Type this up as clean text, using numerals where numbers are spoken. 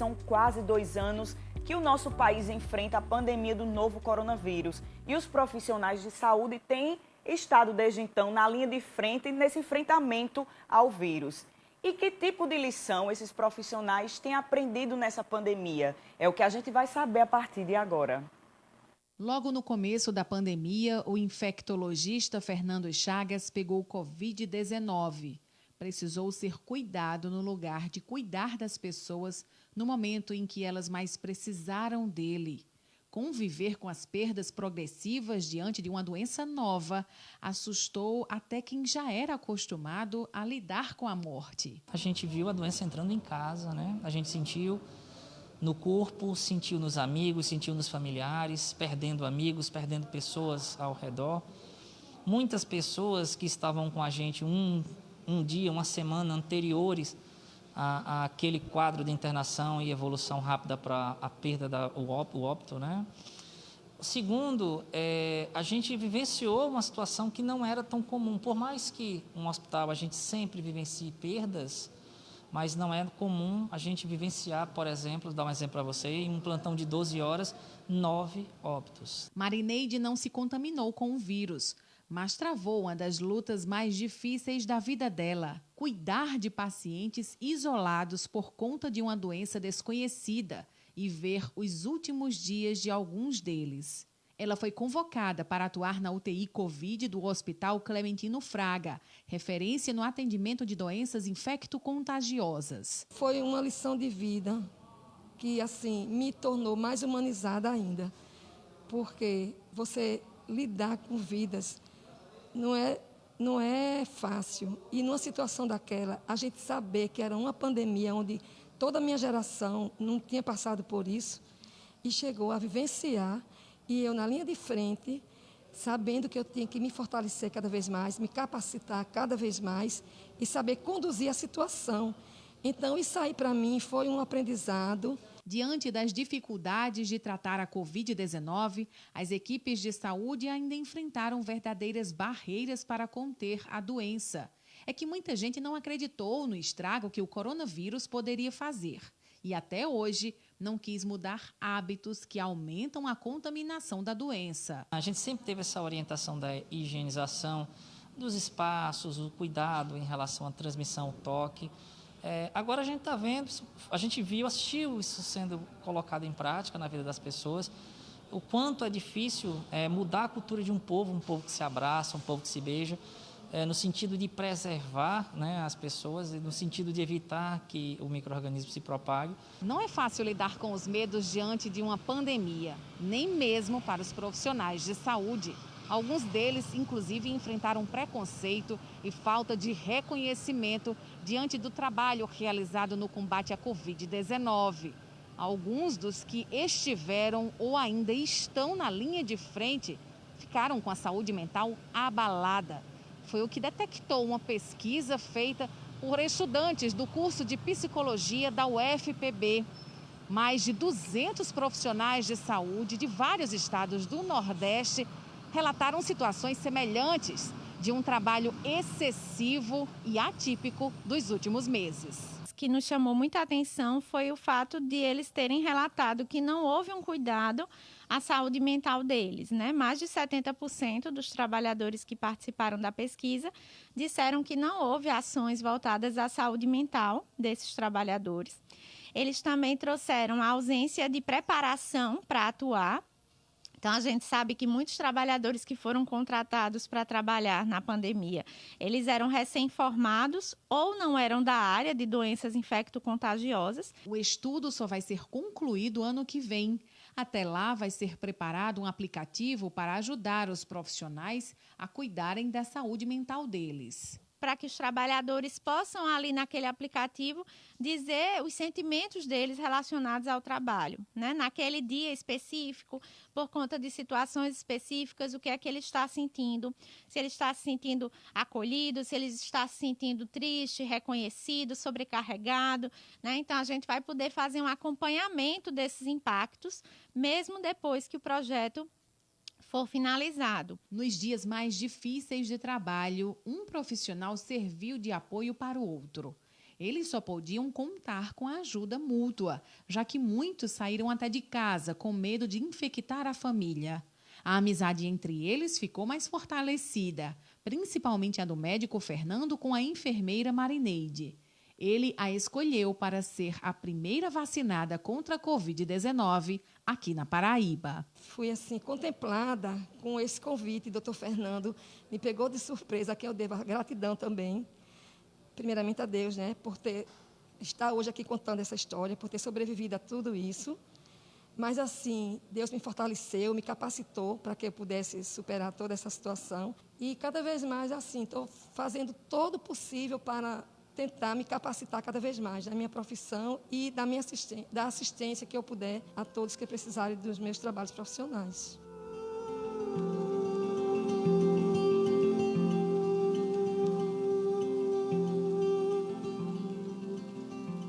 são quase 2 anos que o nosso país enfrenta a pandemia do novo coronavírus. E os profissionais de saúde têm estado desde então na linha de frente nesse enfrentamento ao vírus. E que tipo de lição esses profissionais têm aprendido nessa pandemia? É o que a gente vai saber a partir de agora. Logo no começo da pandemia, o infectologista Fernando Chagas pegou o Covid-19. Precisou ser cuidado no lugar de cuidar das pessoas no momento em que elas mais precisaram dele. Conviver com as perdas progressivas diante de uma doença nova assustou até quem já era acostumado a lidar com a morte. A gente viu a doença entrando em casa, né? A gente sentiu no corpo, sentiu nos amigos, sentiu nos familiares, perdendo amigos, perdendo pessoas ao redor. Muitas pessoas que estavam com a gente um dia, uma semana anteriores aquele quadro de internação e evolução rápida para a perda o óbito, né? Segundo, a gente vivenciou uma situação que não era tão comum. Por mais que um hospital a gente sempre vivencie perdas, mas não é comum a gente vivenciar, por exemplo, vou dar um exemplo para você, em um plantão de 12 horas, 9 óbitos. Marineide não se contaminou com o vírus, mas travou uma das lutas mais difíceis da vida dela: cuidar de pacientes isolados por conta de uma doença desconhecida e ver os últimos dias de alguns deles. Ela foi convocada para atuar na UTI Covid do Hospital Clementino Fraga, referência no atendimento de doenças infecto-contagiosas. Foi uma lição de vida que, assim, me tornou mais humanizada ainda, porque você lidar com vidas não é fácil. E numa situação daquela, a gente saber que era uma pandemia onde toda a minha geração não tinha passado por isso e chegou a vivenciar, e eu na linha de frente, sabendo que eu tinha que me fortalecer cada vez mais, me capacitar cada vez mais e saber conduzir a situação. Então, isso aí para mim foi um aprendizado. Diante das dificuldades de tratar a Covid-19, as equipes de saúde ainda enfrentaram verdadeiras barreiras para conter a doença. É que muita gente não acreditou no estrago que o coronavírus poderia fazer. E até hoje não quis mudar hábitos que aumentam a contaminação da doença. A gente sempre teve essa orientação da higienização dos espaços, o cuidado em relação à transmissão, ao toque. Agora a gente está vendo, a gente assistiu isso sendo colocado em prática na vida das pessoas, o quanto é difícil mudar a cultura de um povo que se abraça, um povo que se beija, no sentido de preservar, né, as pessoas, no sentido de evitar que o micro-organismo se propague. Não é fácil lidar com os medos diante de uma pandemia, nem mesmo para os profissionais de saúde. Alguns deles, inclusive, enfrentaram preconceito e falta de reconhecimento diante do trabalho realizado no combate à Covid-19. Alguns dos que estiveram ou ainda estão na linha de frente ficaram com a saúde mental abalada. Foi o que detectou uma pesquisa feita por estudantes do curso de psicologia da UFPB. Mais de 200 profissionais de saúde de vários estados do Nordeste relataram situações semelhantes de um trabalho excessivo e atípico dos últimos meses. O que nos chamou muita atenção foi o fato de eles terem relatado que não houve um cuidado à saúde mental deles, né? Mais de 70% dos trabalhadores que participaram da pesquisa disseram que não houve ações voltadas à saúde mental desses trabalhadores. Eles também trouxeram a ausência de preparação para atuar. Então, a gente sabe que muitos trabalhadores que foram contratados para trabalhar na pandemia, eles eram recém-formados ou não eram da área de doenças infecto-contagiosas. O estudo só vai ser concluído ano que vem. Até lá, vai ser preparado um aplicativo para ajudar os profissionais a cuidarem da saúde mental deles. Para que os trabalhadores possam, ali naquele aplicativo, dizer os sentimentos deles relacionados ao trabalho, né? Naquele dia específico, por conta de situações específicas, o que é que ele está sentindo, se ele está se sentindo acolhido, se ele está se sentindo triste, reconhecido, sobrecarregado, né? Então, a gente vai poder fazer um acompanhamento desses impactos, mesmo depois que o projeto for finalizado. Nos dias mais difíceis de trabalho, um profissional serviu de apoio para o outro. Eles só podiam contar com a ajuda mútua, já que muitos saíram até de casa com medo de infectar a família. A amizade entre eles ficou mais fortalecida, principalmente a do médico Fernando com a enfermeira Marineide. Ele a escolheu para ser a primeira vacinada contra a Covid-19 aqui na Paraíba. Fui assim contemplada com esse convite, doutor Fernando, me pegou de surpresa, a quem eu devo a gratidão também, primeiramente a Deus, né, por estar hoje aqui contando essa história, por ter sobrevivido a tudo isso. Mas, assim, Deus me fortaleceu, me capacitou para que eu pudesse superar toda essa situação. E, cada vez mais, assim, estou fazendo todo o possível para tentar me capacitar cada vez mais da minha profissão e da assistência que eu puder a todos que precisarem dos meus trabalhos profissionais.